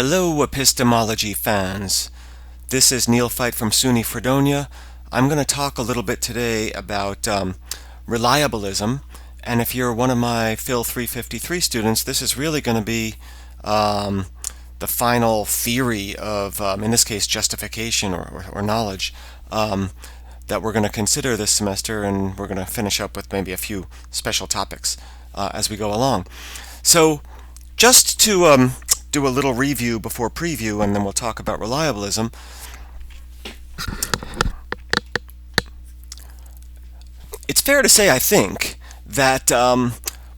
Hello, epistemology fans. This is Neil Fight from SUNY Fredonia. I'm going to talk a little bit today about reliabilism, and if you're one of my Phil 353 students, this is really going to be the final theory of, in this case, justification or knowledge that we're going to consider this semester, and we're going to finish up with maybe a few special topics as we go along. So just to do a little review before preview, and then we'll talk about reliabilism. It's fair to say, I think, that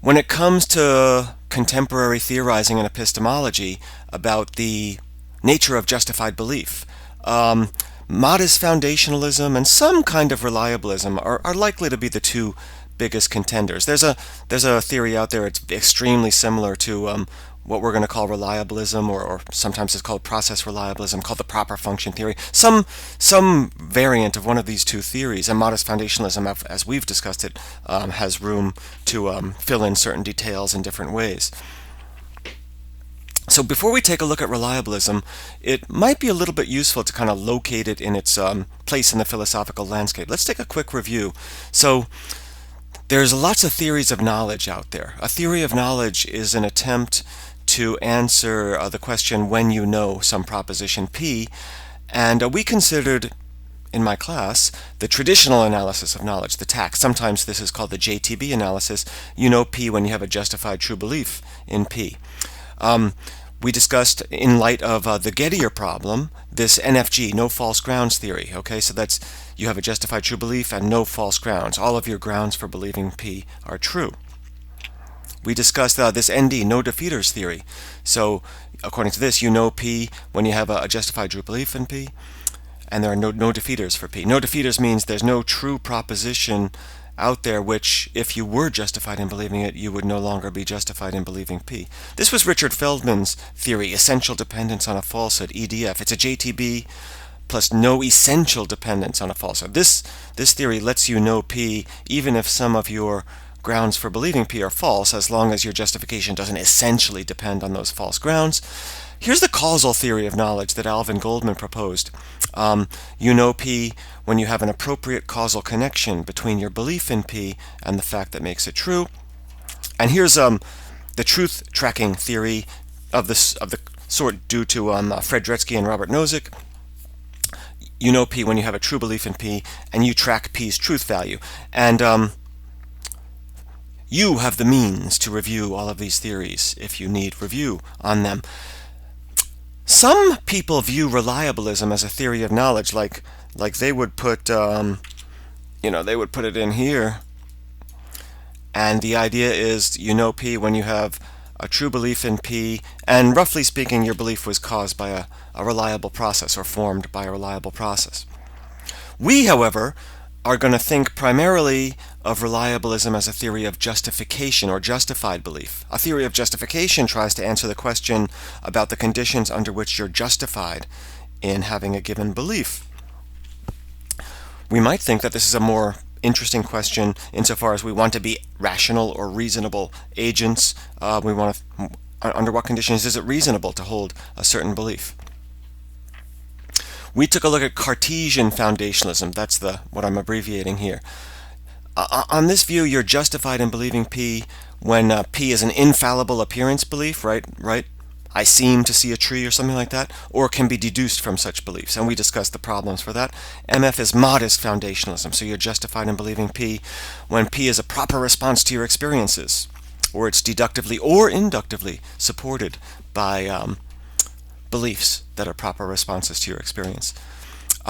when it comes to contemporary theorizing in epistemology about the nature of justified belief, modest foundationalism and some kind of reliabilism are likely to be the two biggest contenders. There's a theory out there. It's extremely similar to what we're going to call reliabilism, or sometimes it's called process reliabilism, called the proper function theory. Some variant of one of these two theories. And modest foundationalism, as we've discussed it, has room to fill in certain details in different ways. So before we take a look at reliabilism, it might be a little bit useful to kind of locate it in its place in the philosophical landscape. Let's take a quick review. So there's lots of theories of knowledge out there. A theory of knowledge is an attempt to answer the question when you know some proposition P, and we considered in my class the traditional analysis of knowledge, the TAC. Sometimes this is called the JTB analysis. You know P when you have a justified true belief in P. We discussed, in light of the Gettier problem, this NFG, no false grounds theory. Okay, so that's you have a justified true belief and no false grounds. All of your grounds for believing P are true. We discussed this ND, no defeaters theory. So according to this, you know P when you have a justified true belief in P, and there are no defeaters for P. No defeaters means there's no true proposition out there which, if you were justified in believing it, you would no longer be justified in believing P. This was Richard Feldman's theory, essential dependence on a falsehood, EDF. It's a JTB plus no essential dependence on a falsehood. This theory lets you know P even if some of your grounds for believing P are false, as long as your justification doesn't essentially depend on those false grounds. Here's the causal theory of knowledge that Alvin Goldman proposed. You know P when you have an appropriate causal connection between your belief in P and the fact that makes it true. And here's the truth tracking theory of the sort due to Fred Dretske and Robert Nozick. You know P when you have a true belief in P and you track P's truth value. And you have the means to review all of these theories if you need review on them. Some people view reliabilism as a theory of knowledge, like they would put, they would put it in here. And the idea is, you know P when you have a true belief in P, and roughly speaking, your belief was caused by a reliable process or formed by a reliable process. We, however, are going to think primarily of reliabilism as a theory of justification or justified belief. A theory of justification tries to answer the question about the conditions under which you're justified in having a given belief. We might think that this is a more interesting question insofar as we want to be rational or reasonable agents. We want to, under what conditions is it reasonable to hold a certain belief? We took a look at Cartesian foundationalism. That's what I'm abbreviating here. On this view, you're justified in believing P when P is an infallible appearance belief, right? I seem to see a tree or something like that, or can be deduced from such beliefs. And we discussed the problems for that. MF is modest foundationalism. So you're justified in believing P when P is a proper response to your experiences, or it's deductively or inductively supported by beliefs that are proper responses to your experience.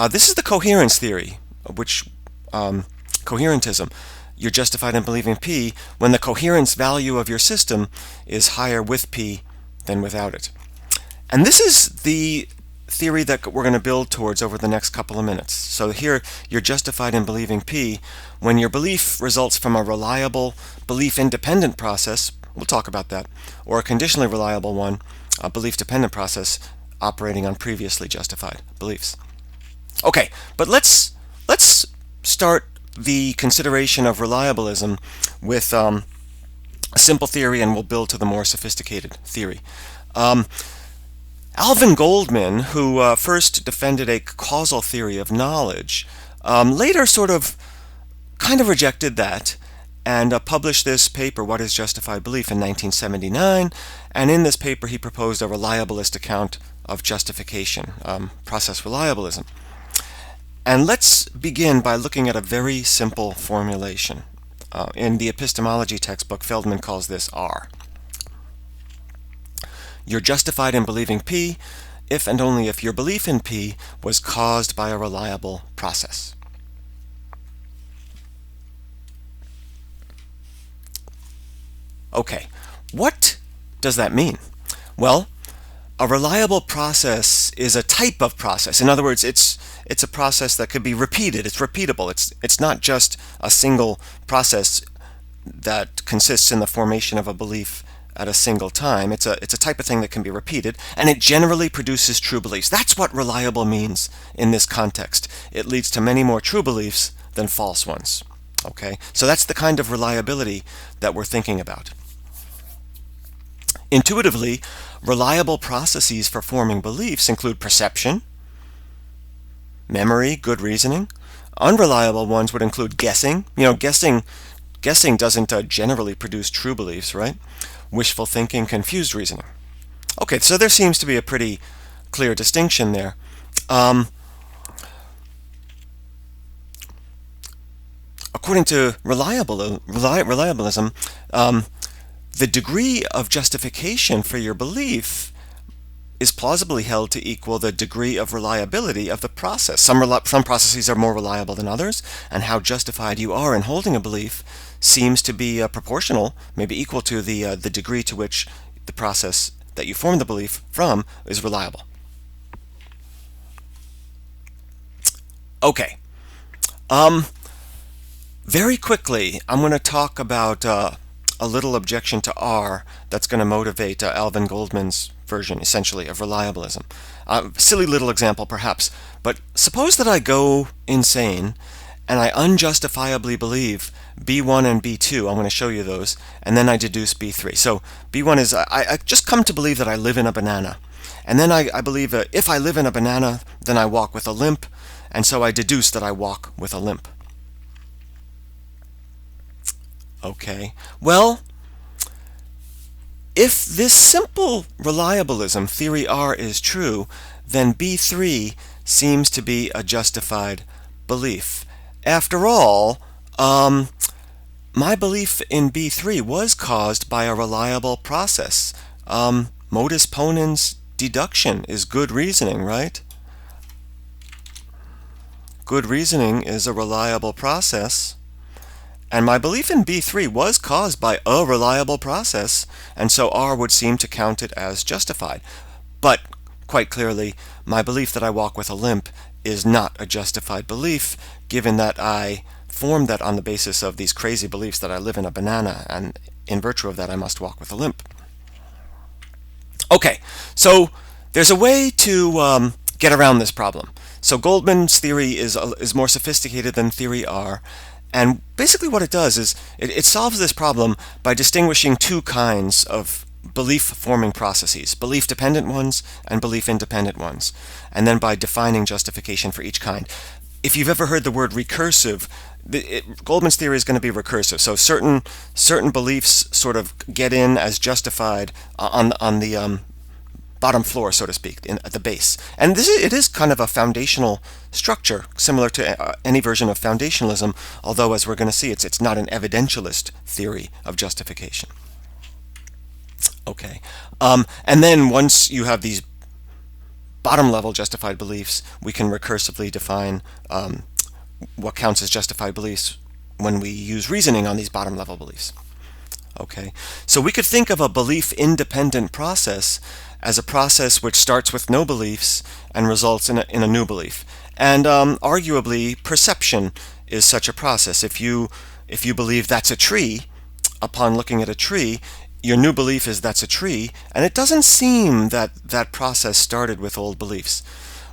This is the coherence theory, which coherentism. You're justified in believing P when the coherence value of your system is higher with P than without it. And this is the theory that we're going to build towards over the next couple of minutes. So here, you're justified in believing P when your belief results from a reliable, belief-independent process, we'll talk about that, or a conditionally reliable one, a belief-dependent process operating on previously justified beliefs. Okay, but let's start the consideration of reliabilism with a simple theory, and we'll build to the more sophisticated theory. Alvin Goldman, who first defended a causal theory of knowledge, later sort of kind of rejected that and published this paper, What is Justified Belief, in 1979. And in this paper, he proposed a reliabilist account of justification, process reliabilism. And let's begin by looking at a very simple formulation. In the epistemology textbook, Feldman calls this R. You're justified in believing P if and only if your belief in P was caused by a reliable process. Okay, what does that mean? Well, a reliable process is a type of process. In other words, it's a process that could be repeated. It's repeatable. It's not just a single process that consists in the formation of a belief at a single time. It's a type of thing that can be repeated, and it generally produces true beliefs. That's what reliable means in this context. It leads to many more true beliefs than false ones. Okay, so that's the kind of reliability that we're thinking about. Intuitively, reliable processes for forming beliefs include perception, memory, good reasoning. Unreliable ones would include guessing. Guessing doesn't generally produce true beliefs, right? Wishful thinking, confused reasoning. Okay, so there seems to be a pretty clear distinction there. According to reliabilism, the degree of justification for your belief is plausibly held to equal the degree of reliability of the process. Some processes are more reliable than others, and how justified you are in holding a belief seems to be proportional, maybe equal to the degree to which the process that you form the belief from is reliable. Okay. Very quickly, I'm going to talk about a little objection to R that's going to motivate Alvin Goldman's version, essentially, of reliabilism. Silly little example, perhaps, but suppose that I go insane and I unjustifiably believe B1 and B2. I'm going to show you those, and then I deduce B3. So B1 is I just come to believe that I live in a banana, and then I believe that if I live in a banana, then I walk with a limp, and so I deduce that I walk with a limp. Okay, well, if this simple reliabilism, theory R, is true, then B3 seems to be a justified belief. After all, my belief in B3 was caused by a reliable process. Modus ponens deduction is good reasoning, right? Good reasoning is a reliable process. And my belief in B3 was caused by a reliable process, and so R would seem to count it as justified. But, quite clearly, my belief that I walk with a limp is not a justified belief, given that I formed that on the basis of these crazy beliefs that I live in a banana, and in virtue of that I must walk with a limp. Okay, so there's a way to get around this problem. So Goldman's theory is more sophisticated than theory R. And basically what it does is it solves this problem by distinguishing two kinds of belief-forming processes, belief-dependent ones and belief-independent ones, and then by defining justification for each kind. If you've ever heard the word recursive, Goldman's theory is going to be recursive. So certain beliefs sort of get in as justified on the bottom floor, so to speak, at the base. And it is kind of a foundational structure, similar to any version of foundationalism, although, as we're going to see, it's not an evidentialist theory of justification. Okay. And then once you have these bottom-level justified beliefs, we can recursively define what counts as justified beliefs when we use reasoning on these bottom-level beliefs. Okay. So we could think of a belief-independent process as a process which starts with no beliefs and results in a new belief. And arguably, perception is such a process. If you believe that's a tree, upon looking at a tree, your new belief is that's a tree, and it doesn't seem that that process started with old beliefs.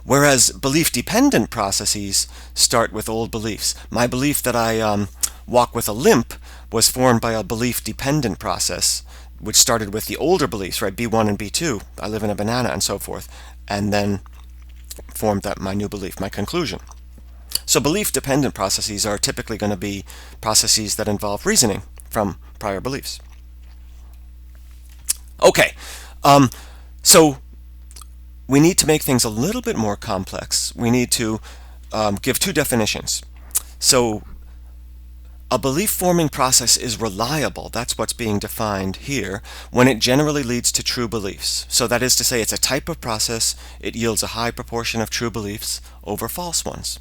Whereas belief-dependent processes start with old beliefs. My belief that I walk with a limp was formed by a belief-dependent process which started with the older beliefs, right, B1 and B2, I live in a banana and so forth, and then formed my new belief, my conclusion. So belief-dependent processes are typically going to be processes that involve reasoning from prior beliefs. Okay, so we need to make things a little bit more complex. We need to give two definitions. So a belief-forming process is reliable, that's what's being defined here, when it generally leads to true beliefs. So that is to say, it's a type of process, it yields a high proportion of true beliefs over false ones.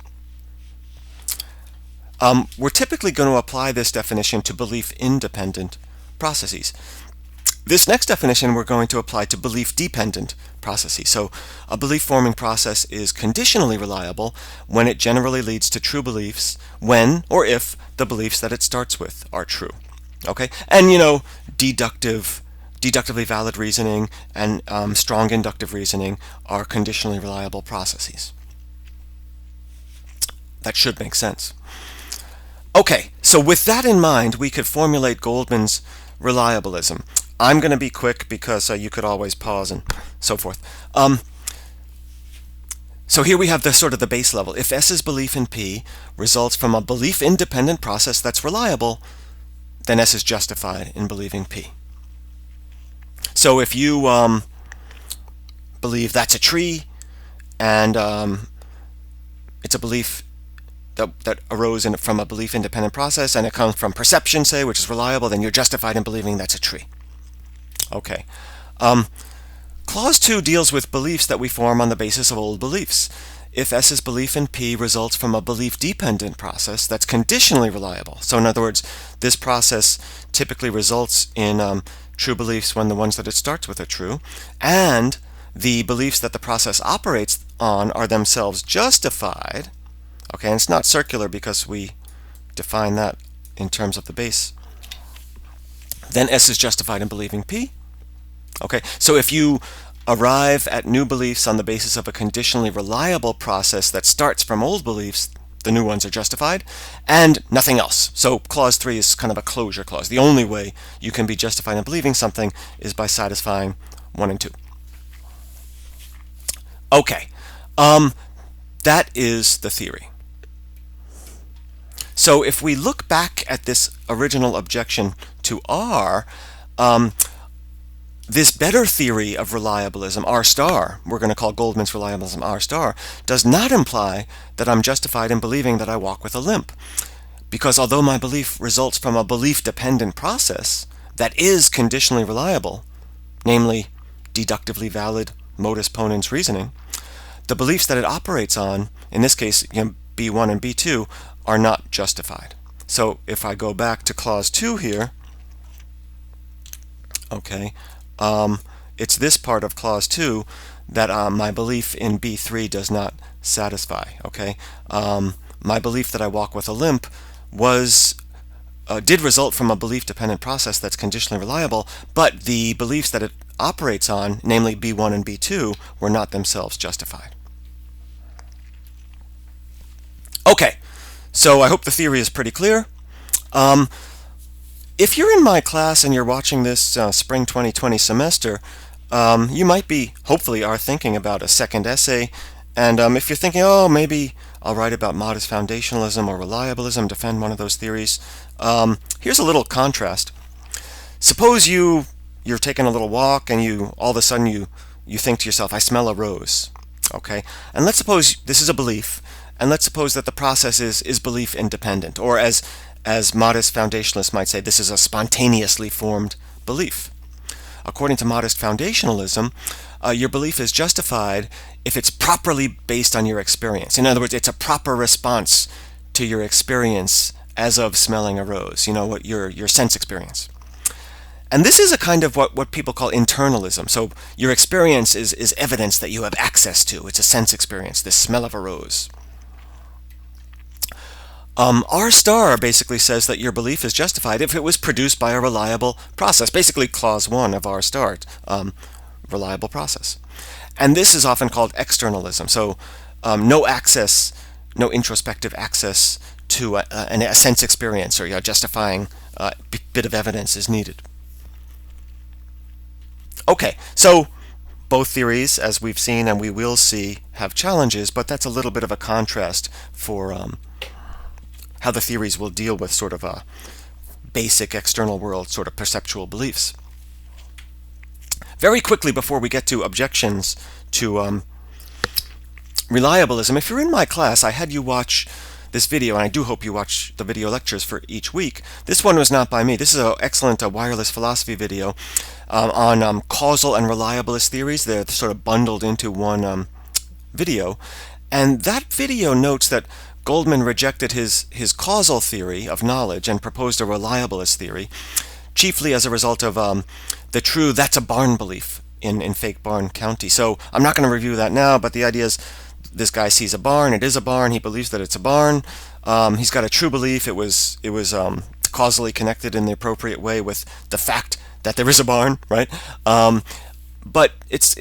We're typically going to apply this definition to belief-independent processes. This next definition we're going to apply to belief-dependent processes. So a belief-forming process is conditionally reliable when it generally leads to true beliefs when or if the beliefs that it starts with are true. Okay? And deductively valid reasoning and strong inductive reasoning are conditionally reliable processes. That should make sense. Okay, so with that in mind, we could formulate Goldman's reliabilism. I'm going to be quick because you could always pause and so forth. So here we have the base level. If S's belief in P results from a belief-independent process that's reliable, then S is justified in believing P. So if you believe that's a tree, and it's a belief that arose from a belief-independent process, and it comes from perception, say, which is reliable, then you're justified in believing that's a tree. Okay. Clause 2 deals with beliefs that we form on the basis of old beliefs. If S's belief in P results from a belief-dependent process that's conditionally reliable. So in other words, this process typically results in true beliefs when the ones that it starts with are true, and the beliefs that the process operates on are themselves justified. Okay, and it's not circular because we define that in terms of the base. Then S is justified in believing P. Okay, so if you arrive at new beliefs on the basis of a conditionally reliable process that starts from old beliefs, the new ones are justified, and nothing else. So clause 3 is kind of a closure clause. The only way you can be justified in believing something is by satisfying 1 and 2. Okay, that is the theory. So if we look back at this original objection to R, this better theory of reliabilism, R star, we're going to call Goldman's reliabilism R star, does not imply that I'm justified in believing that I walk with a limp. Because although my belief results from a belief-dependent process that is conditionally reliable, namely deductively valid modus ponens reasoning, the beliefs that it operates on, in this case B1 and B2, are not justified. So if I go back to clause 2 here, okay, it's this part of clause 2 that my belief in B3 does not satisfy. Okay, my belief that I walk with a limp did result from a belief-dependent process that's conditionally reliable, but the beliefs that it operates on, namely B1 and B2, were not themselves justified. Okay, so I hope the theory is pretty clear. If you're in my class and you're watching this spring 2020 semester, you might be, hopefully, are thinking about a second essay. And if you're thinking, oh, maybe I'll write about modest foundationalism or reliabilism, defend one of those theories, here's a little contrast. Suppose you're taking a little walk and all of a sudden you think to yourself, I smell a rose. Okay, and let's suppose this is a belief, and let's suppose that the process is belief independent, or as modest foundationalists might say, this is a spontaneously formed belief. According to modest foundationalism, your belief is justified if it's properly based on your experience. In other words, it's a proper response to your experience as of smelling a rose, what your sense experience. And this is a kind of what people call internalism. So your experience is evidence that you have access to. It's a sense experience, this smell of a rose. R star basically says that your belief is justified if it was produced by a reliable process, basically clause 1 of R star, reliable process. And this is often called externalism. So no introspective access to a sense experience or justifying bit of evidence is needed. Okay, so both theories, as we've seen and we will see, have challenges, but that's a little bit of a contrast for how the theories will deal with sort of a basic external world sort of perceptual beliefs. Very quickly, before we get to objections to reliabilism, if you're in my class, I had you watch this video, and I do hope you watch the video lectures for each week. This one was not by me. This is an excellent wireless philosophy video on causal and reliabilist theories. They're sort of bundled into one video. And that video notes that Goldman rejected his causal theory of knowledge and proposed a reliabilist theory, chiefly as a result of the true "that's a barn" belief in fake barn county. So I'm not going to review that now, but the idea is this guy sees a barn, it is a barn, he believes that it's a barn. He's got a true belief, it was causally connected in the appropriate way with the fact that there is a barn, right? But it's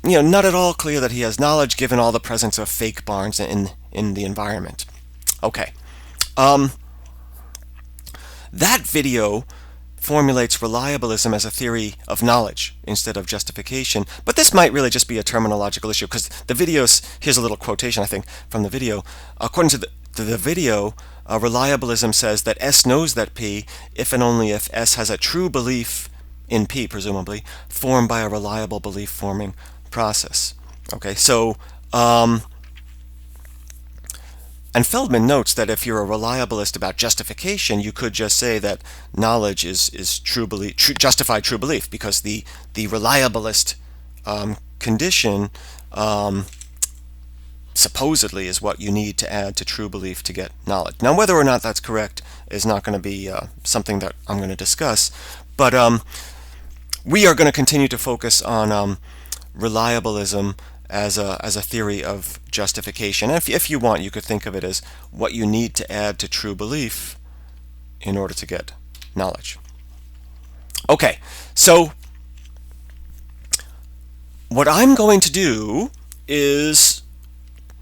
not at all clear that he has knowledge given all the presence of fake barns in the environment. Okay. That video formulates reliabilism as a theory of knowledge instead of justification, but this might really just be a terminological issue because the videos, here's a little quotation I think from the video. According to the video, reliabilism says that S knows that P if and only if S has a true belief in P, presumably, formed by a reliable belief forming process. Okay, so and Feldman notes that if you're a reliabilist about justification, you could just say that knowledge is true belief, justified true belief, because the reliabilist condition supposedly is what you need to add to true belief to get knowledge. Now, whether or not that's correct is not going to be something that I'm going to discuss, but we are going to continue to focus on reliabilism as a theory of justification. And if you want, you could think of it as what you need to add to true belief in order to get knowledge. Okay, so what I'm going to do is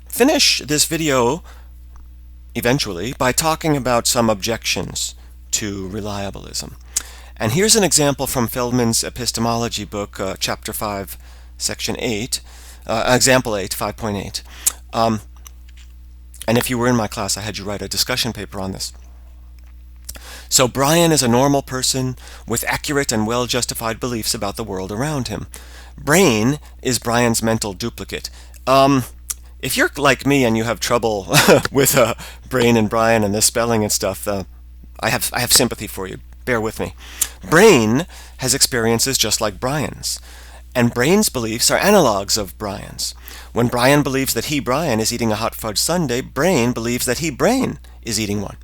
finish this video eventually by talking about some objections to reliabilism. And here's an example from Feldman's epistemology book, chapter 5, section 8, example 8, 5.8. And if you were in my class, I had you write a discussion paper on this. So Brian is a normal person with accurate and well-justified beliefs about the world around him. Brain is Brian's mental duplicate. If you're like me and you have trouble with Brain and Brian and the spelling and stuff, I have sympathy for you. Bear with me. Brain has experiences just like Brian's, and Brain's beliefs are analogs of Brian's. When Brian believes that he, Brian, is eating a hot fudge sundae, Brain believes that he, Brain, is eating one.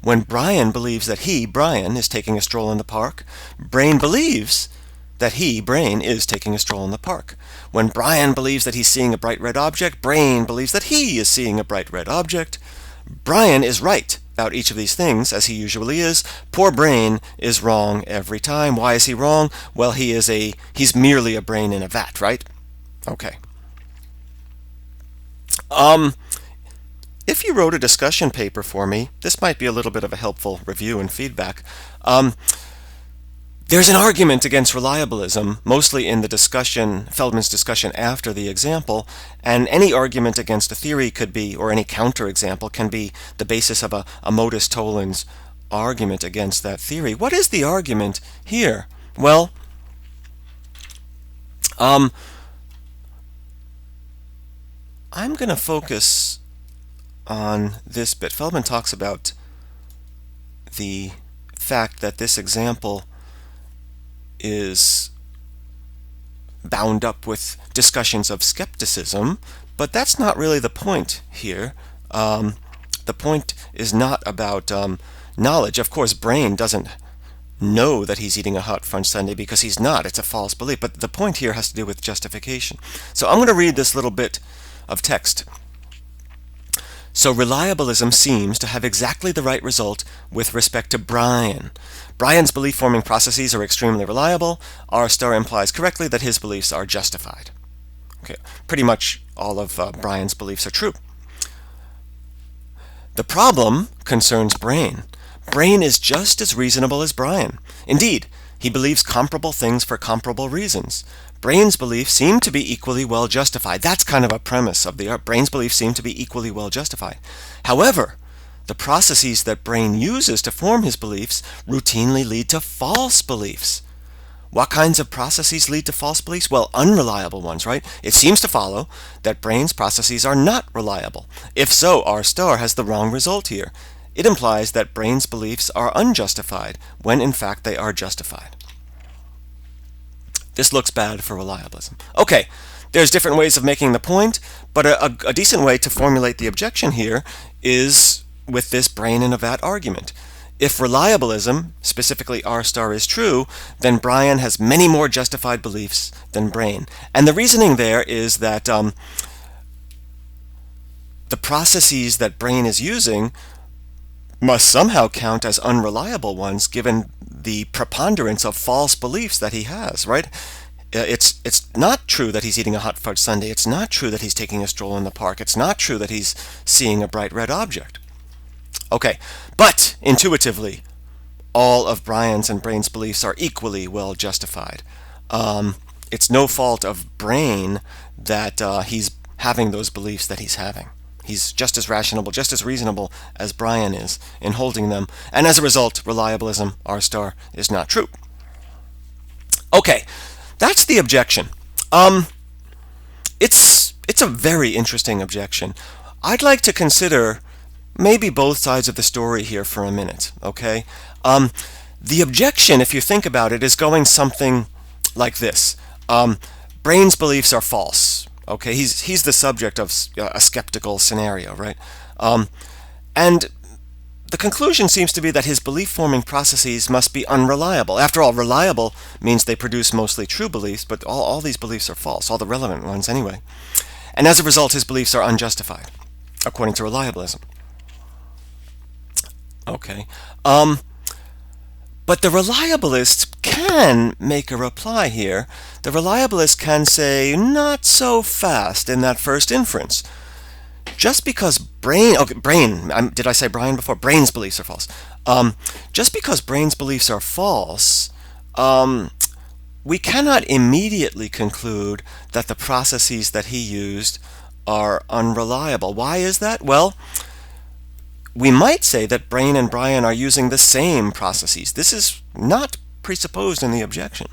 When Brian believes that he, Brian, is taking a stroll in the park, Brain believes that he, Brain, is taking a stroll in the park. When Brian believes that he's seeing a bright red object, Brain believes that he is seeing a bright red object. Brian is right about each of these things, as he usually is. Poor Brain is wrong every time. Why is he wrong? Well, he's merely a brain in a vat, right? Okay. If you wrote a discussion paper for me, this might be a little bit of a helpful review and feedback. There's an argument against reliabilism, mostly in the discussion, Feldman's discussion after the example, and any argument against a theory could be, or any counterexample can be the basis of a modus tollens argument against that theory. What is the argument here? Well, I'm going to focus on this bit. Feldman talks about the fact that this example is bound up with discussions of skepticism, but that's not really the point here. The point is not about knowledge. Of course, Brain doesn't know that he's eating a hot fudge sundae because he's not. It's a false belief. But the point here has to do with justification. So I'm going to read this little bit of text. So reliabilism seems to have exactly the right result with respect to Brian. Brian's belief-forming processes are extremely reliable. R star implies correctly that his beliefs are justified. Okay, pretty much all of Brian's beliefs are true. The problem concerns Brain. Brain is just as reasonable as Brian. Indeed, He believes comparable things for comparable reasons. Brain's beliefs seem to be equally well justified. That's kind of a premise of the art. Brain's beliefs seem to be equally well justified. However, the processes that brain uses to form his beliefs routinely lead to false beliefs. What kinds of processes lead to false beliefs? Well, unreliable ones, right? It seems to follow that brain's processes are not reliable. If so, R star has the wrong result here. It implies that brain's beliefs are unjustified when in fact they are justified. This looks bad for reliabilism. Okay, there's different ways of making the point, but a decent way to formulate the objection here is with this brain in a vat argument. If reliabilism, specifically R star, is true, then Brian has many more justified beliefs than brain. And the reasoning there is that the processes that brain is using must somehow count as unreliable ones given the preponderance of false beliefs that he has, right? It's not true that he's eating a hot fudge sundae. It's not true that he's taking a stroll in the park. It's not true that he's seeing a bright red object. Okay, but intuitively, all of Brian's and Brain's beliefs are equally well justified. It's no fault of Brain that he's having those beliefs that he's having. He's just as rational, just as reasonable as Brian is in holding them, and as a result, reliabilism, R star, is not true. Okay, that's the objection. It's a very interesting objection. I'd like to consider maybe both sides of the story here for a minute, okay? The objection, if you think about it, is going something like this. Brain's beliefs are false, okay? He's the subject of a skeptical scenario, right? And the conclusion seems to be that his belief-forming processes must be unreliable. After all, reliable means they produce mostly true beliefs, but all these beliefs are false, all the relevant ones anyway. And as a result, his beliefs are unjustified, according to reliabilism. Okay. But the reliabilist can make a reply here. The reliabilist can say, not so fast in that first inference. Just because did I say Brian before? Brain's beliefs are false. Just because Brain's beliefs are false, we cannot immediately conclude that the processes that he used are unreliable. Why is that? Well, we might say that Brain and Brian are using the same processes. This is not presupposed in the objection.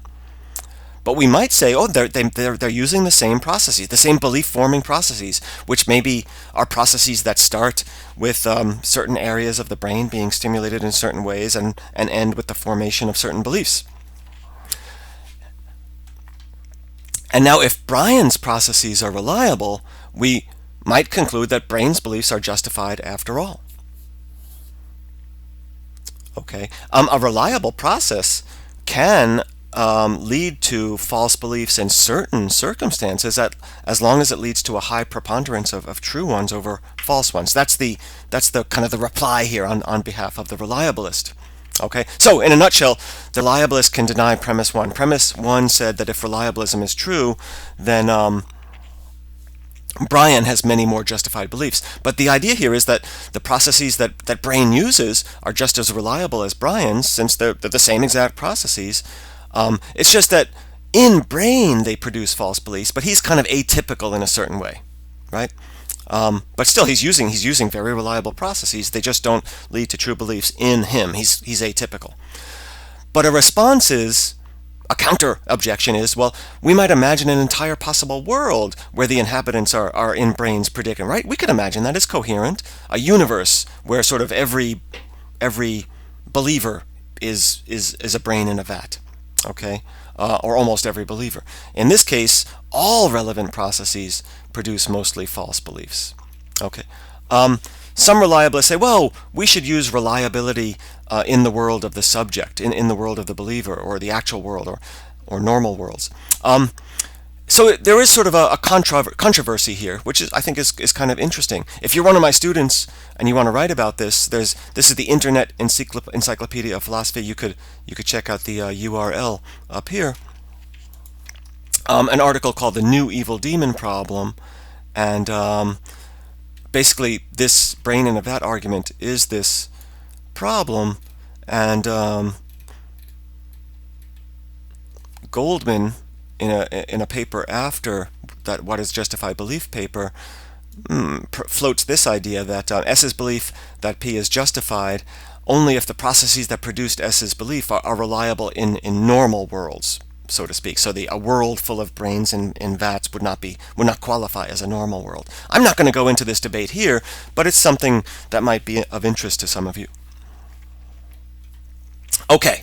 But we might say, oh, they're using the same processes, the same belief-forming processes, which maybe are processes that start with certain areas of the brain being stimulated in certain ways and end with the formation of certain beliefs. And now if Brian's processes are reliable, we might conclude that Brain's beliefs are justified after all. Okay, a reliable process can lead to false beliefs in certain circumstances, as long as it leads to a high preponderance of true ones over false ones. That's the kind of the reply here on behalf of the reliabilist. Okay, so in a nutshell, the reliabilist can deny premise one. Premise one said that if reliabilism is true, then Brian has many more justified beliefs. But the idea here is that the processes that Brain uses are just as reliable as Brian's, since they're the same exact processes. It's just that in Brain they produce false beliefs, but he's kind of atypical in a certain way, right? But still, he's using very reliable processes. They just don't lead to true beliefs in him. He's atypical. But a counter objection is, well, we might imagine an entire possible world where the inhabitants are in Brain's predicament, right? We could imagine that as coherent, a universe where sort of every believer is a brain in a vat, okay? Or almost every believer. In this case, all relevant processes produce mostly false beliefs, okay? Some reliabilists say, well, we should use reliability in the world of the subject, in the world of the believer, or the actual world, or normal worlds. So there is sort of a controversy here, which I think is kind of interesting. If you're one of my students and you want to write about this, this is the Internet Encyclopedia of Philosophy. You could check out the URL up here. An article called "The New Evil Demon Problem," and basically, this brain in a vat argument is this problem, and Goldman, in a paper after that What is Justified Belief paper, floats this idea that S's belief that P is justified only if the processes that produced S's belief are reliable in normal worlds, so to speak. So a world full of brains in vats would not qualify as a normal world. I'm not going to go into this debate here, but it's something that might be of interest to some of you. Okay,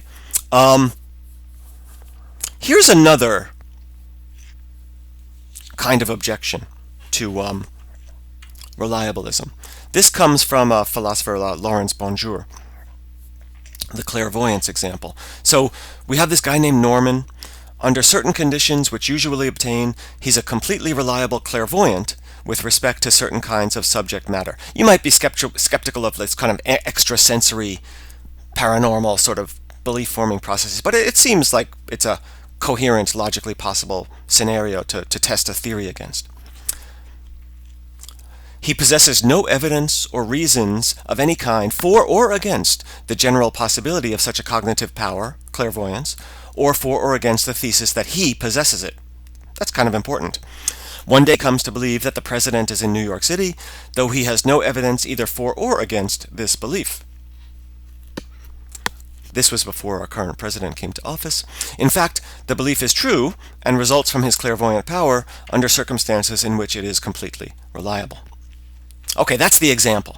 here's another kind of objection to reliabilism. This comes from philosopher Lawrence Bonjour, the clairvoyance example. So we have this guy named Norman. Under certain conditions which usually obtain, he's a completely reliable clairvoyant with respect to certain kinds of subject matter. You might be skeptical of this kind of extrasensory, paranormal sort of belief-forming processes, but it seems like it's a coherent, logically possible scenario to test a theory against. He possesses no evidence or reasons of any kind for or against the general possibility of such a cognitive power, clairvoyance, or for or against the thesis that he possesses it. That's kind of important. One day comes to believe that the president is in New York City, though he has no evidence either for or against this belief. This was before our current president came to office. In fact, the belief is true and results from his clairvoyant power under circumstances in which it is completely reliable. Okay, that's the example.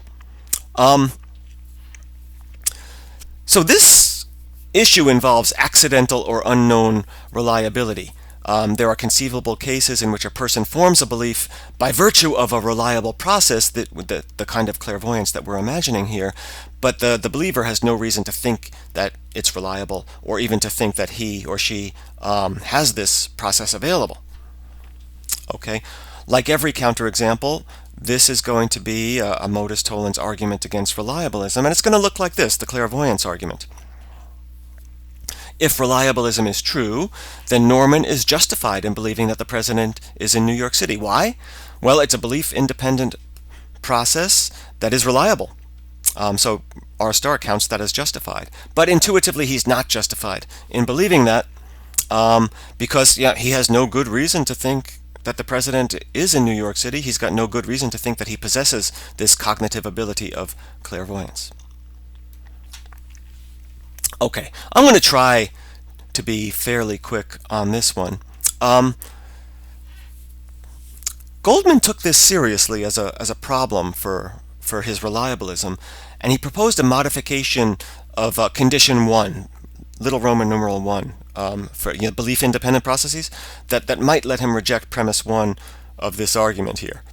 So this issue involves accidental or unknown reliability. There are conceivable cases in which a person forms a belief by virtue of a reliable process, the kind of clairvoyance that we're imagining here, but the believer has no reason to think that it's reliable or even to think that he or she has this process available. Okay, like every counterexample, this is going to be a modus tollens argument against reliabilism, and it's going to look like this, the clairvoyance argument. If reliabilism is true, then Norman is justified in believing that the president is in New York City. Why? Well, it's a belief-independent process that is reliable. So R star counts that as justified. But intuitively, he's not justified in believing that because he has no good reason to think that the president is in New York City. He's got no good reason to think that he possesses this cognitive ability of clairvoyance. Okay, I'm going to try to be fairly quick on this one. Goldman took this seriously as a problem for his reliabilism, and he proposed a modification of condition 1, little Roman numeral 1, for belief-independent processes that might let him reject premise 1 of this argument here.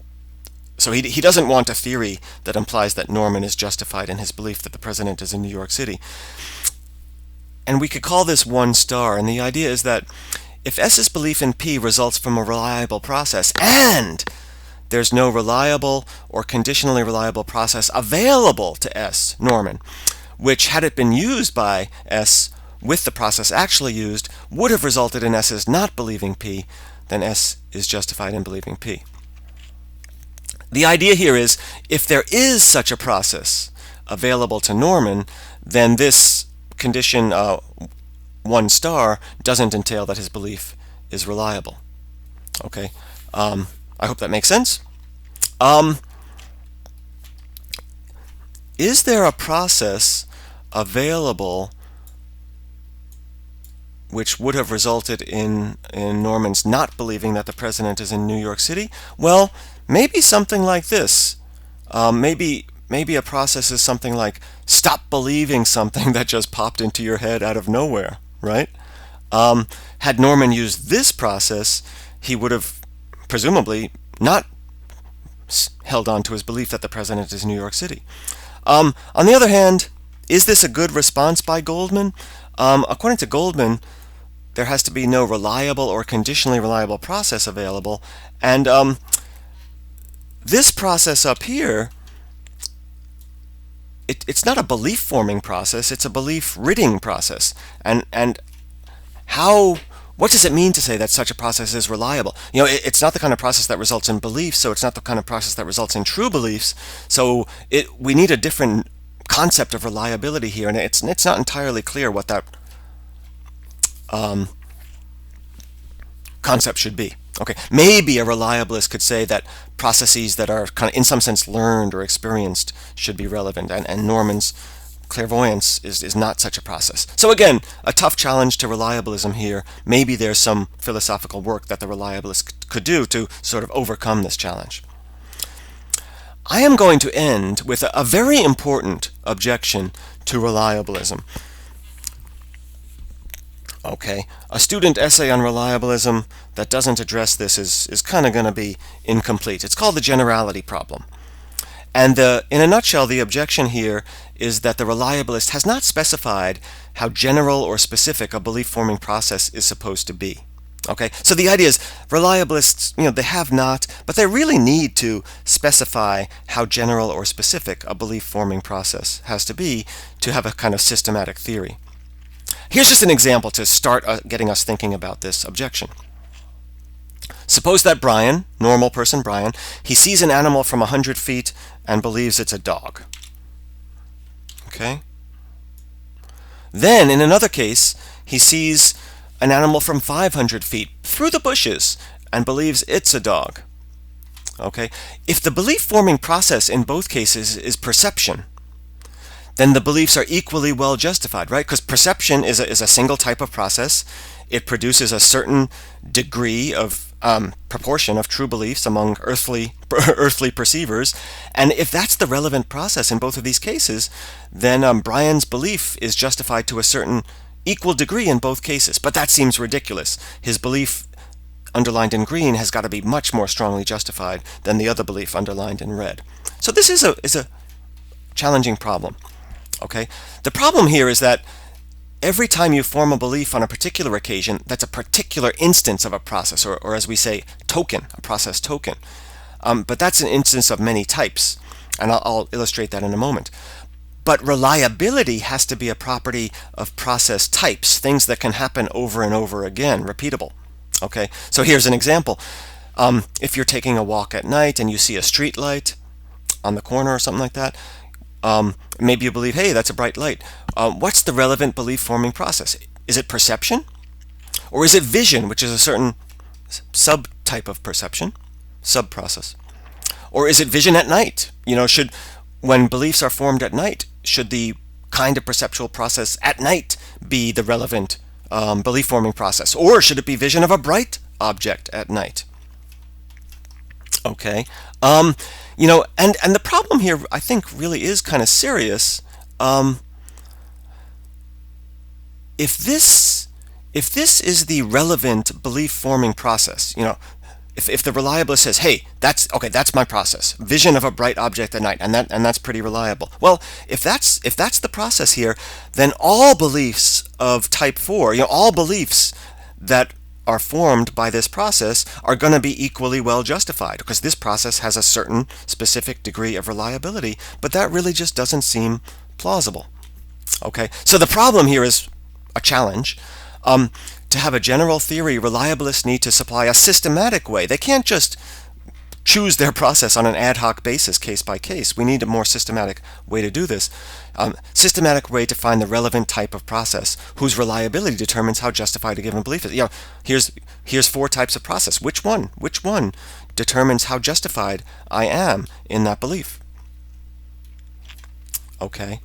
So he doesn't want a theory that implies that Norman is justified in his belief that the president is in New York City. And we could call this 1 star, and the idea is that if S's belief in P results from a reliable process and there's no reliable or conditionally reliable process available to S, Norman, which had it been used by S with the process actually used would have resulted in S's not believing P, then S is justified in believing P. The idea here is if there is such a process available to Norman, then this condition 1 star doesn't entail that his belief is reliable. Okay, I hope that makes sense. Is there a process available which would have resulted in Norman's not believing that the president is in New York City? Well, maybe something like this. Maybe a process is something like stop believing something that just popped into your head out of nowhere, right? Had Norman used this process, he would have presumably not held on to his belief that the president is New York City. On the other hand, is this a good response by Goldman? According to Goldman, there has to be no reliable or conditionally reliable process available, and this process up here, it's not a belief-forming process, it's a belief-ridding process. And what does it mean to say that such a process is reliable? It's not the kind of process that results in beliefs, so it's not the kind of process that results in true beliefs. So we need a different concept of reliability here, and it's not entirely clear what that concept should be. Okay, maybe a reliabilist could say that processes that are kind of in some sense learned or experienced should be relevant, and Norman's clairvoyance is not such a process. So again, a tough challenge to reliabilism here. Maybe there's some philosophical work that the reliabilist could do to sort of overcome this challenge. I am going to end with a very important objection to reliabilism. Okay, a student essay on reliabilism that doesn't address this is kind of going to be incomplete. It's called the Generality Problem. And in a nutshell, the objection here is that the reliabilist has not specified how general or specific a belief-forming process is supposed to be. Okay, so the idea is reliabilists, they have not, but they really need to specify how general or specific a belief-forming process has to be to have a kind of systematic theory. Here's just an example to start getting us thinking about this objection. Suppose that Brian, normal person Brian, he sees an animal from 100 feet and believes it's a dog. Okay? Then, in another case, he sees an animal from 500 feet through the bushes and believes it's a dog. Okay? If the belief-forming process in both cases is perception, then the beliefs are equally well justified, right? Because perception is a single type of process. It produces a certain degree of proportion of true beliefs among earthly perceivers. And if that's the relevant process in both of these cases, then Brian's belief is justified to a certain equal degree in both cases. But that seems ridiculous. His belief underlined in green has got to be much more strongly justified than the other belief underlined in red. So this is a challenging problem. Okay? The problem here is that every time you form a belief on a particular occasion, that's a particular instance of a process, or as we say, token, a process token. But that's an instance of many types, and I'll illustrate that in a moment. But reliability has to be a property of process types, things that can happen over and over again, repeatable. Okay? So here's an example. If you're taking a walk at night and you see a street light on the corner or something like that, maybe you believe, hey, that's a bright light. What's the relevant belief-forming process? Is it perception? Or is it vision, which is a certain subtype of perception, sub-process? Or is it vision at night? When beliefs are formed at night, should the kind of perceptual process at night be the relevant belief-forming process? Or should it be vision of a bright object at night? Okay. And the problem here, I think, really is kind of serious. If this is the relevant belief-forming process, if the reliabilist says, hey, that's my process, vision of a bright object at night, and that's pretty reliable. Well, if that's the process here, then all beliefs of type 4, all beliefs that are formed by this process are going to be equally well justified, because this process has a certain specific degree of reliability, but that really just doesn't seem plausible. Okay, so the problem here is a challenge. To have a general theory, reliabilists need to supply a systematic way. They can't just choose their process on an ad hoc basis, case by case. We need a more systematic way to do this. Systematic way to find the relevant type of process whose reliability determines how justified a given belief is. Here's 4 types of process. Which one determines how justified I am in that belief? Okay.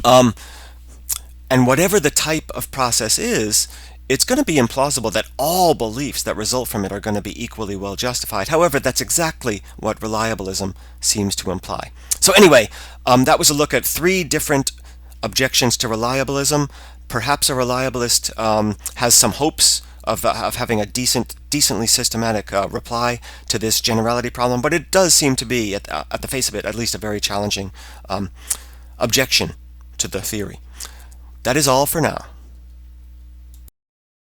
And whatever the type of process is, it's going to be implausible that all beliefs that result from it are going to be equally well justified. However, that's exactly what reliabilism seems to imply. So anyway, that was a look at 3 different objections to reliabilism. Perhaps a reliabilist has some hopes of having a decently systematic reply to this generality problem, but it does seem to be, at the face of it, at least a very challenging objection to the theory. That is all for now.